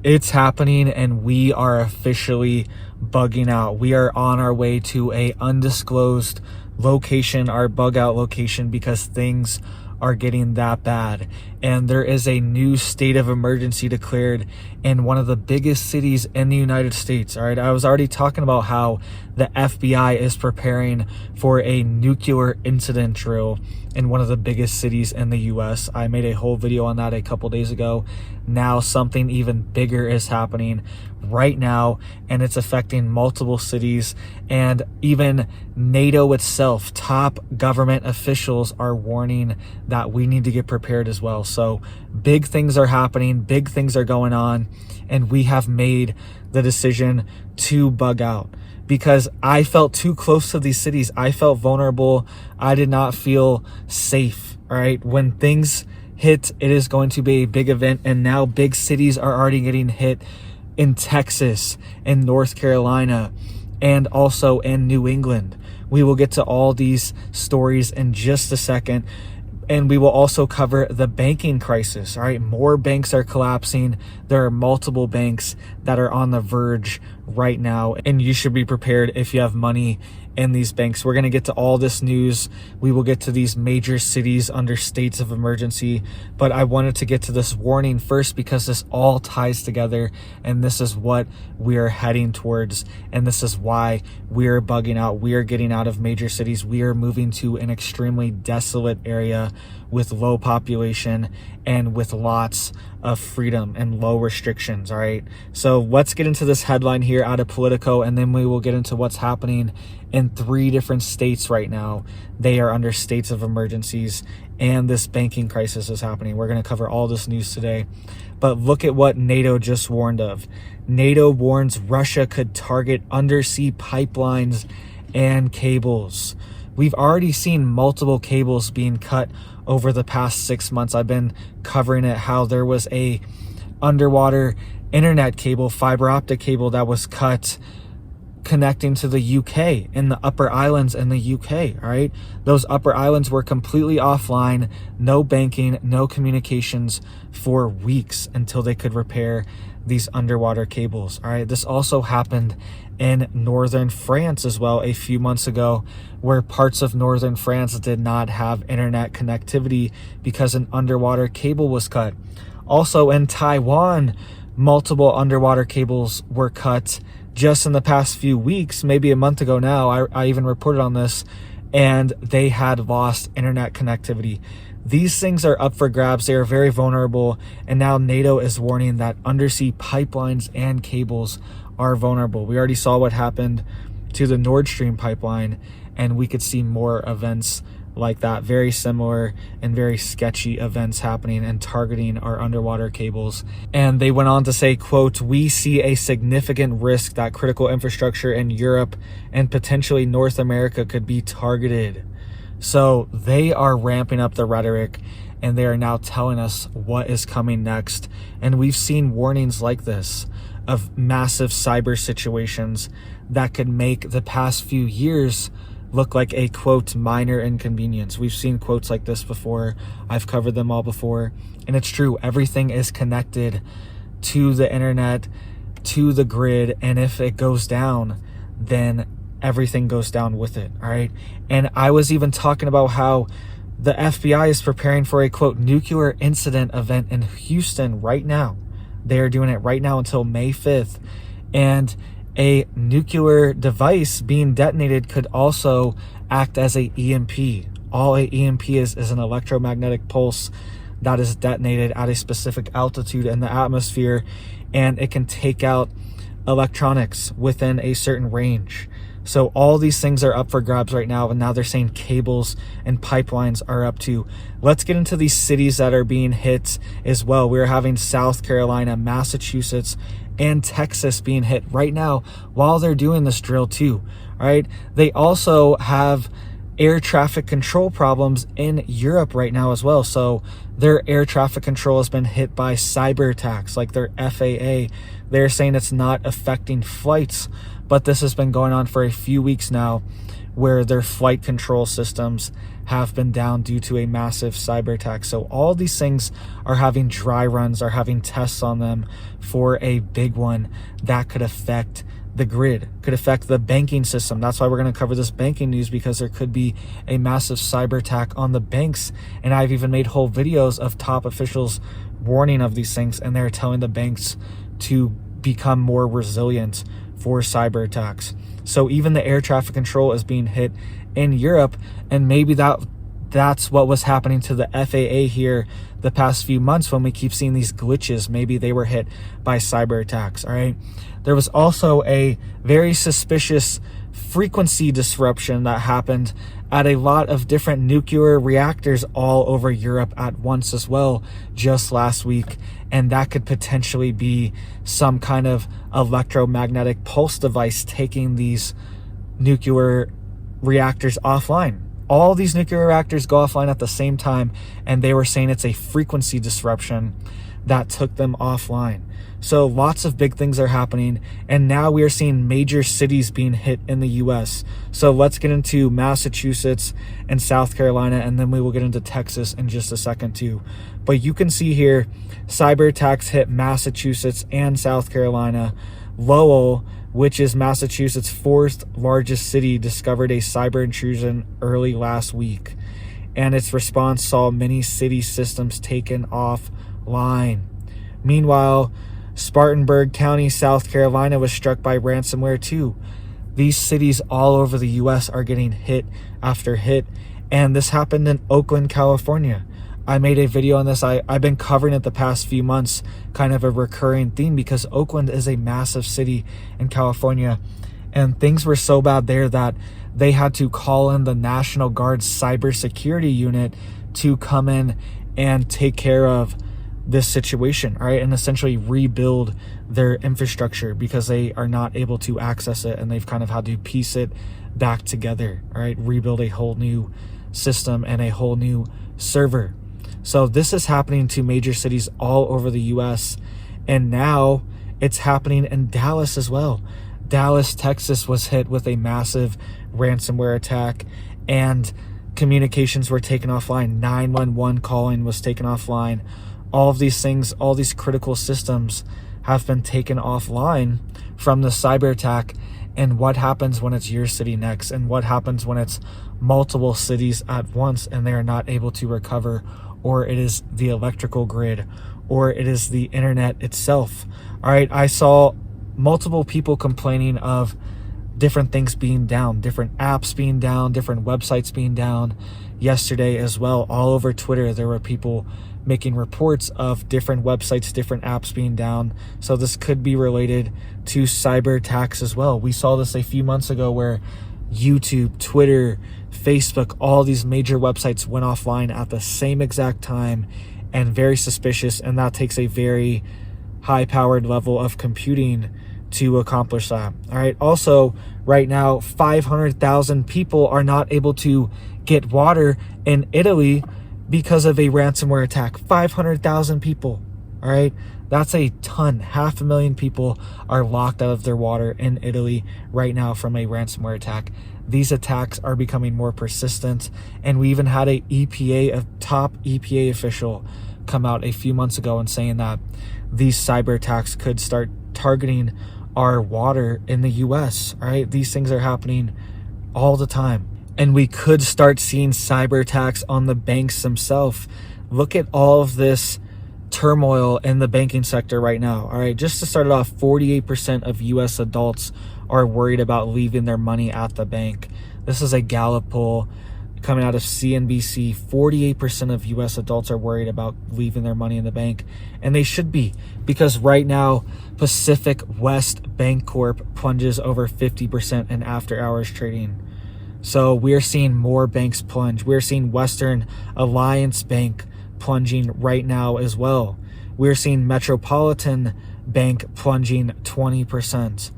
It's happening, and we are officially bugging out. We are on our way to a undisclosed location, our bug out location, because things are getting that bad. And there is a new state of emergency declared in one of the biggest cities in the United States. All right, I was already talking about how the FBI is preparing for a nuclear incident drill in one of the biggest cities in the US. I made a whole video on that a couple days ago. Now something even bigger is happening right now, and it's affecting multiple cities, and even NATO itself, top government officials are warning that we need to get prepared as well. So big things are happening, big things are going on, and we have made the decision to bug out because I felt too close to these cities. I felt vulnerable. I did not feel safe. All right, when things hit, it is going to be a big event, and now big cities are already getting hit in Texas and North Carolina and also in New England. We will get to all these stories in just a second, and we will also cover the banking crisis. All right, more banks are collapsing. There are multiple banks that are on the verge right now, and you should be prepared if you have money in these banks. We're going to get to all this news. We will get to these major cities under states of emergency, but I wanted to get to this warning first because this all ties together, and this is what we are heading towards, and this is why we are bugging out. We are getting out of major cities. We are moving to an extremely desolate area with low population and with lots of freedom and low restrictions. All right, so let's get into this headline here out of Politico, and then we will get into what's happening in 3 different states right now. They are under states of emergencies, and this banking crisis is happening. We're going to cover all this news today, but look at what NATO just warned of. NATO warns Russia could target undersea pipelines and cables. We've already seen multiple cables being cut over the past 6 months. I've been covering it, how there was a underwater internet cable, fiber optic cable that was cut connecting to the UK in the upper islands in the UK. All right, those upper islands were completely offline, no banking, no communications for weeks until they could repair these underwater cables. All right, this also happened in northern France as well a few months ago, where parts of northern France did not have internet connectivity because an underwater cable was cut. Also in Taiwan, multiple underwater cables were cut just in the past few weeks, maybe a month ago now. I even reported on this, and they had lost internet connectivity. These things are up for grabs. They are very vulnerable, and now NATO is warning that undersea pipelines and cables are vulnerable. We already saw what happened to the Nord Stream pipeline, and we could see more events like that, very similar and very sketchy events happening and targeting our underwater cables. And they went on to say, quote, "We see a significant risk that critical infrastructure in Europe and potentially North America could be targeted." So they are ramping up the rhetoric, and they are now telling us what is coming next. And we've seen warnings like this of massive cyber situations that could make the past few years look like a, quote, minor inconvenience. We've seen quotes like this before. I've covered them all before. And it's true. Everything is connected to the internet, to the grid. And if it goes down, then everything goes down with it. All right. And I was even talking about how the FBI is preparing for a, quote, nuclear incident event in Houston right now. They are doing it right now until May 5th. And a nuclear device being detonated could also act as a EMP. All a EMP is an electromagnetic pulse that is detonated at a specific altitude in the atmosphere, and it can take out electronics within a certain range. So all these things are up for grabs right now, and now they're saying cables and pipelines are up too. Let's get into these cities that are being hit as well. We're having South Carolina, Massachusetts, and Texas being hit right now while they're doing this drill too. All right. They also have air traffic control problems in Europe right now as well. So their air traffic control has been hit by cyber attacks, like their FAA. They're saying it's not affecting flights, but this has been going on for a few weeks now, where their flight control systems have been down due to a massive cyber attack. So all these things are having dry runs, are having tests on them for a big one that could affect the grid, could affect the banking system. That's why we're going to cover this banking news, because there could be a massive cyber attack on the banks. And I've even made whole videos of top officials warning of these things, and they're telling the banks to become more resilient for cyber attacks. So even the air traffic control is being hit in Europe, and maybe that's what was happening to the FAA here the past few months when we keep seeing these glitches. Maybe they were hit by cyber attacks. All right. There was also a very suspicious frequency disruption that happened at a lot of different nuclear reactors all over Europe at once as well, just last week. And that could potentially be some kind of electromagnetic pulse device taking these nuclear reactors offline. All these nuclear reactors go offline at the same time, and they were saying it's a frequency disruption that took them offline. So lots of big things are happening, and now we are seeing major cities being hit in the US. So let's get into Massachusetts and South Carolina, and then we will get into Texas in just a second too. But you can see here, cyber attacks hit Massachusetts and South Carolina. Lowell, which is Massachusetts' fourth largest city, discovered a cyber intrusion early last week, and its response saw many city systems taken offline. Meanwhile, Spartanburg County, South Carolina was struck by ransomware too. These cities all over the US are getting hit after hit, and this happened in Oakland, California. I made a video on this. I've been covering it the past few months, kind of a recurring theme, because Oakland is a massive city in California, and things were so bad there that they had to call in the National Guard's cybersecurity unit to come in and take care of this situation, all right, and essentially rebuild their infrastructure, because they are not able to access it, and they've kind of had to piece it back together, all right, rebuild a whole new system and a whole new server. So this is happening to major cities all over the US, and now it's happening in Dallas as well. Dallas, Texas was hit with a massive ransomware attack, and communications were taken offline. 911 calling was taken offline. All of these things, all these critical systems have been taken offline from the cyber attack. And what happens when it's your city next? And what happens when it's multiple cities at once and they are not able to recover, or it is the electrical grid, or it is the internet itself? All right, I saw multiple people complaining of different things being down, different apps being down, different websites being down yesterday as well. All over Twitter, there were people making reports of different websites, different apps being down. So this could be related to cyber attacks as well. We saw this a few months ago where YouTube, Twitter, Facebook, all these major websites went offline at the same exact time, and very suspicious, and that takes a very high-powered level of computing to accomplish that. All right. Also, right now, 500,000 people are not able to get water in Italy because of a ransomware attack. 500,000 people. All right. That's a ton. 500,000 people are locked out of their water in Italy right now from a ransomware attack. These attacks are becoming more persistent, and we even had a top EPA official come out a few months ago and saying that these cyber attacks could start targeting our water in the US. All right, these things are happening all the time, and we could start seeing cyber attacks on the banks themselves. Look at all of this turmoil in the banking sector right now. All right, just to start it off, 48% of US adults are worried about leaving their money at the bank. This is a Gallup poll coming out of CNBC. 48% of US adults are worried about leaving their money in the bank, and they should be, because right now Pacific West Bancorp plunges over 50% in after hours trading. So we're seeing more banks plunge. We're seeing Western Alliance Bank plunging right now as well. We're seeing Metropolitan Bank plunging 20%.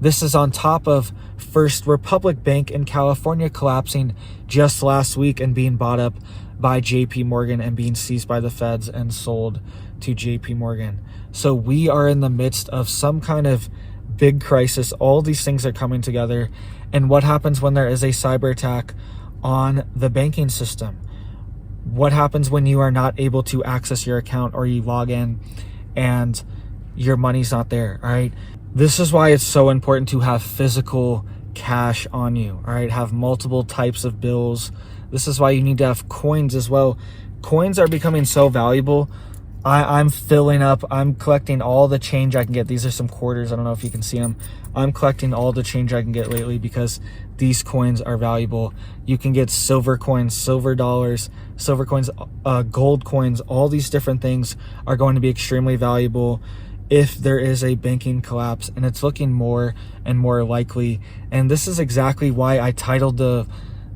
This is on top of First Republic Bank in California collapsing just last week and being bought up by JP Morgan and being seized by the feds and sold to JP Morgan. So we are in the midst of some kind of big crisis. All these things are coming together. And what happens when there is a cyber attack on the banking system? What happens when you are not able to access your account, or you log in and your money's not there? All right. This is why it's so important to have physical cash on you. All right. Have multiple types of bills. This is why you need to have coins as well. Coins are becoming so valuable. I'm filling up. I'm collecting all the change I can get. These are some quarters. I don't know if you can see them. I'm collecting all the change I can get lately because these coins are valuable. You can get silver coins, silver dollars, silver coins, gold coins. All these different things are going to be extremely valuable if there is a banking collapse, and it's looking more and more likely. And this is exactly why I titled the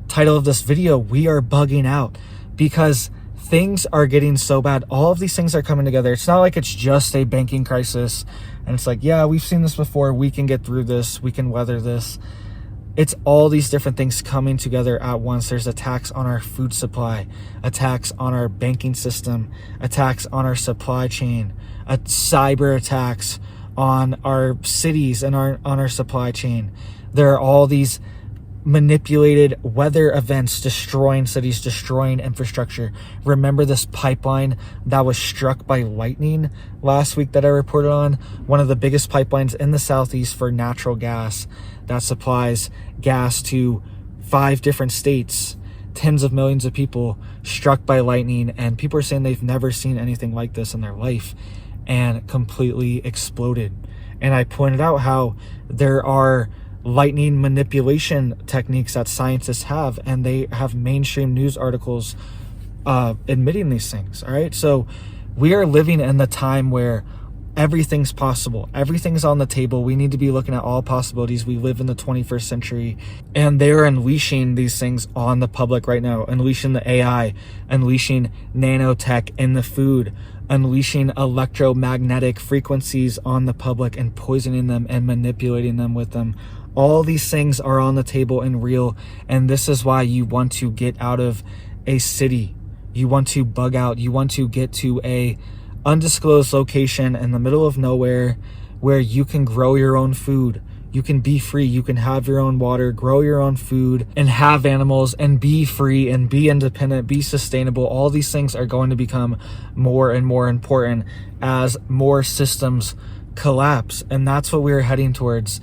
title of this video, "We Are Bugging Out," because things are getting so bad. All of these things are coming together. It's not like it's just a banking crisis and it's like, yeah, we've seen this before. We can get through this. We can weather this. It's all these different things coming together at once. There's attacks on our food supply, attacks on our banking system, attacks on our supply chain, cyber attacks on our cities and on our supply chain. There are all these manipulated weather events destroying cities, destroying infrastructure. Remember this pipeline that was struck by lightning last week that I reported on? One of the biggest pipelines in the Southeast for natural gas that supplies gas to 5 different states, tens of millions of people struck by lightning, and people are saying they've never seen anything like this in their life, and completely exploded. And I pointed out how there are lightning manipulation techniques that scientists have, and they have mainstream news articles admitting these things. All right, so we are living in the time where everything's possible, everything's on the table. We need to be looking at all possibilities. We live in the 21st century, and they're unleashing these things on the public right now, unleashing the AI, unleashing nanotech in the food, unleashing electromagnetic frequencies on the public and poisoning them and manipulating them with them. All these things are on the table and real, and this is why you want to get out of a city. You want to bug out. You want to get to a undisclosed location in the middle of nowhere where you can grow your own food. You can be free. You can have your own water, grow your own food, and have animals, and be free and be independent, be sustainable. All these things are going to become more and more important as more systems collapse, and that's what we're heading towards.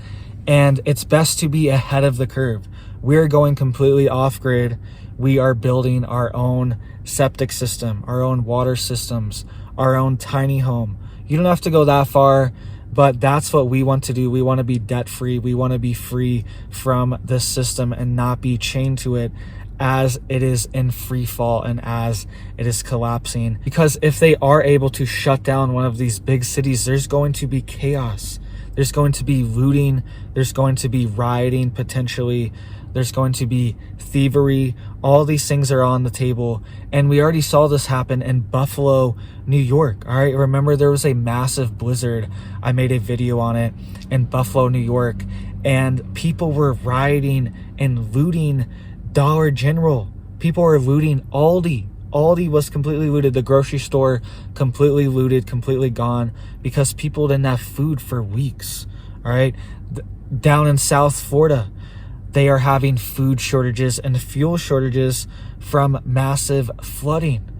And it's best to be ahead of the curve. We're going completely off grid. We are building our own septic system, our own water systems, our own tiny home. You don't have to go that far, but that's what we want to do. We want to be debt free. We want to be free from this system and not be chained to it as it is in free fall and as it is collapsing. Because if they are able to shut down one of these big cities, there's going to be chaos. There's going to be looting. There's going to be rioting potentially. There's going to be thievery. All these things are on the table. And we already saw this happen in Buffalo, New York. All right. Remember, there was a massive blizzard. I made a video on it in Buffalo, New York. And people were rioting and looting Dollar General. People were looting Aldi. Aldi was completely looted. The grocery store completely looted, completely gone, because people didn't have food for weeks. All right. Down in South Florida, they are having food shortages and fuel shortages from massive flooding.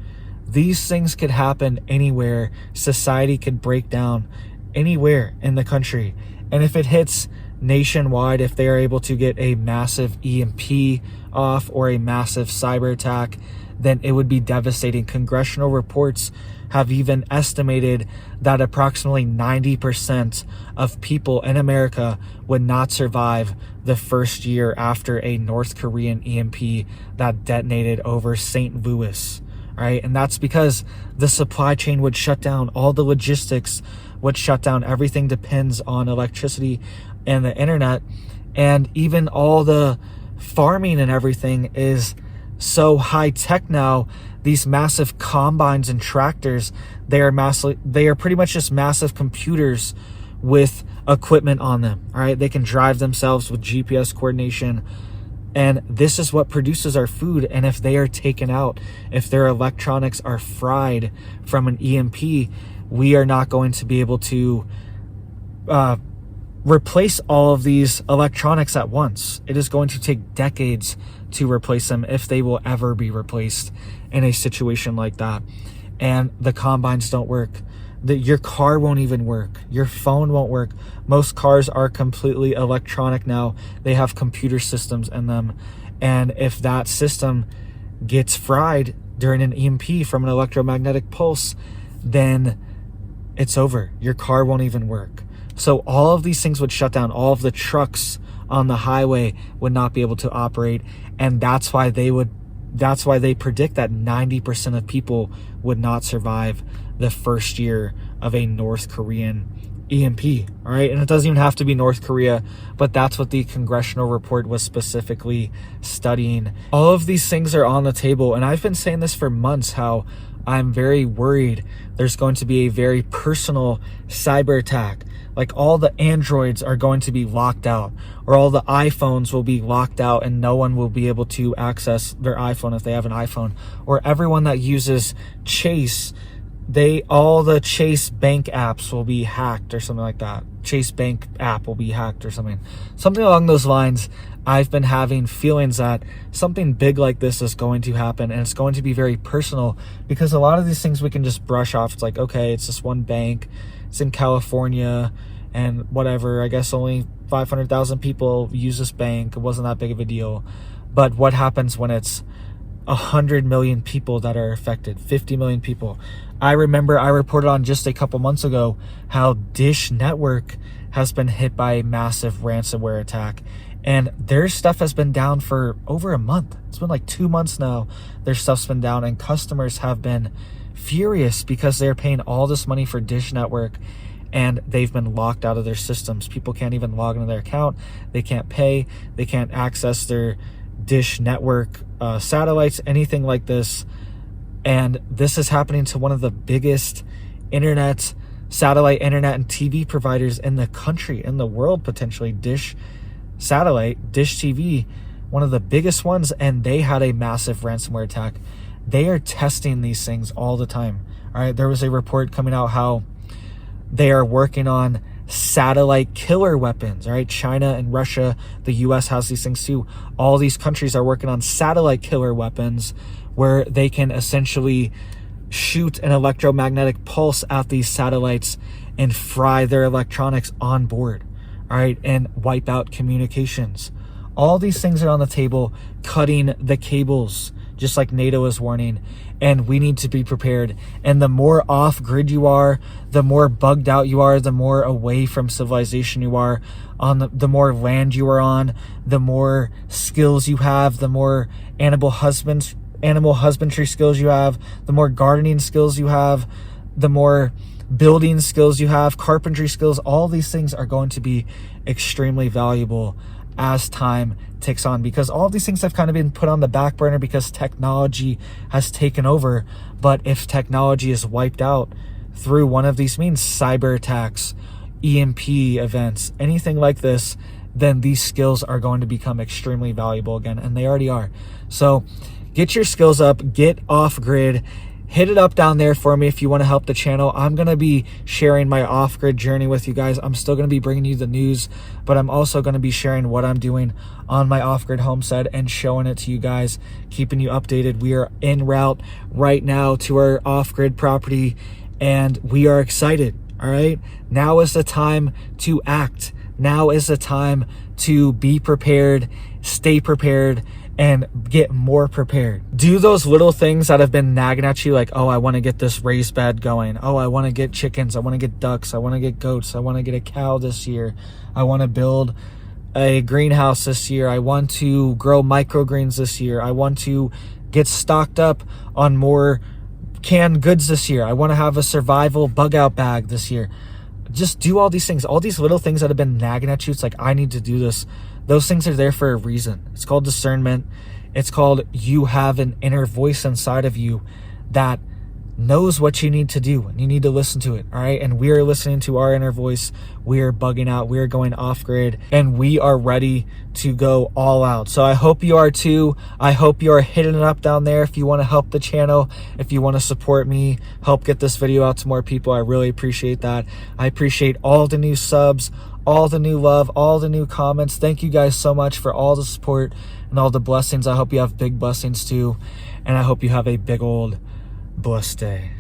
These things could happen anywhere. Society could break down anywhere in the country. And if it hits nationwide, if they are able to get a massive EMP off or a massive cyber attack, then it would be devastating. Congressional reports have even estimated that approximately 90% of people in America would not survive the first year after a North Korean EMP that detonated over St. Louis. Right? And that's because the supply chain would shut down. All the logistics would shut down. Everything depends on electricity and the internet. And even all the farming and everything is so high tech now. These massive combines and tractors, they are pretty much just massive computers with equipment on them. All right, they can drive themselves with GPS coordination. And this is what produces our food. And if they are taken out, if their electronics are fried from an EMP, we are not going to be able to replace all of these electronics at once. It is going to take decades to replace them, if they will ever be replaced in a situation like that. And the combines don't work. Your car won't even work. Your phone won't work. Most cars are completely electronic now. They have computer systems in them. And if that system gets fried during an EMP from an electromagnetic pulse, then it's over. Your car won't even work. So all of these things would shut down. All of the trucks on the highway would not be able to operate. And that's why they predict that 90% of people would not survive the first year of a North Korean EMP. All right. And it doesn't even have to be North Korea, but that's what the congressional report was specifically studying. All of these things are on the table. And I've been saying this for months, how I'm very worried there's going to be a very personal cyber attack. Like all the Androids are going to be locked out, or all the iPhones will be locked out and no one will be able to access their iPhone if they have an iPhone, or everyone that uses Chase, all the Chase bank apps will be hacked or something like that. Chase bank app will be hacked or something along those lines. I've been having feelings that something big like this is going to happen, and it's going to be very personal, because a lot of these things we can just brush off. It's like, okay, it's just one bank, it's in California, and whatever, I guess only 500,000 people use this bank. It wasn't that big of a deal. But what happens when it's 100 million people that are affected, 50 million people? I remember I reported on just a couple months ago how Dish Network has been hit by a massive ransomware attack, and their stuff has been down for over a month. It's been like 2 months now. Their stuff's been down, and customers have been furious because they're paying all this money for Dish Network and they've been locked out of their systems. People can't even log into their account. They can't pay. They can't access their Dish Network satellites, anything like this. And this is happening to one of the biggest satellite internet and TV providers in the country, in the world, potentially. Dish Satellite, Dish TV, one of the biggest ones, and they had a massive ransomware attack. They are testing these things all the time. All right, there was a report coming out how they are working on satellite killer weapons. All right, China and Russia, the US has these things too. All these countries are working on satellite killer weapons where they can essentially shoot an electromagnetic pulse at these satellites and fry their electronics on board. All right, and wipe out communications. All these things are on the table, cutting the cables, just like Nato is warning, and we need to be prepared. And the more off-grid you are, the more bugged out you are, the more away from civilization you are, the more land you are on, the more skills you have, the more animal husbandry skills you have, the more gardening skills you have, the more building skills you have, carpentry skills. All these things are going to be extremely valuable as time ticks on, because all of these things have kind of been put on the back burner because technology has taken over. But if technology is wiped out through one of these means, cyber attacks, EMP events, anything like this, then these skills are going to become extremely valuable again, and they already are. So get your skills up, get off grid. Hit it up down there for me if you want to help the channel. I'm going to be sharing my off-grid journey with you guys. I'm still going to be bringing you the news, but I'm also going to be sharing what I'm doing on my off-grid homestead and showing it to you guys, keeping you updated. We are en route right now to our off-grid property, and we are excited, all right? Now is the time to act. Now is the time to be prepared, stay prepared, and get more prepared. Do those little things that have been nagging at you, like, oh, I want to get this raised bed going. Oh, I want to get chickens. I want to get ducks. I want to get goats. I want to get a cow this year. I want to build a greenhouse this year. I want to grow microgreens this year. I want to get stocked up on more canned goods this year. I want to have a survival bug out bag this year. Just do all these things, all these little things that have been nagging at you. It's like, I need to do this. Those things are there for a reason. It's called discernment. It's called you have an inner voice inside of you that knows what you need to do, and you need to listen to it. All right. And we are listening to our inner voice. We are bugging out. We are going off grid, and we are ready to go all out. So I hope you are too. I hope you are hitting it up down there. If you want to help the channel, if you want to support me, help get this video out to more people, I really appreciate that. I appreciate all the new subs, all the new love, all the new comments. Thank you guys so much for all the support and all the blessings. I hope you have big blessings too. And I hope you have a big old blessed day.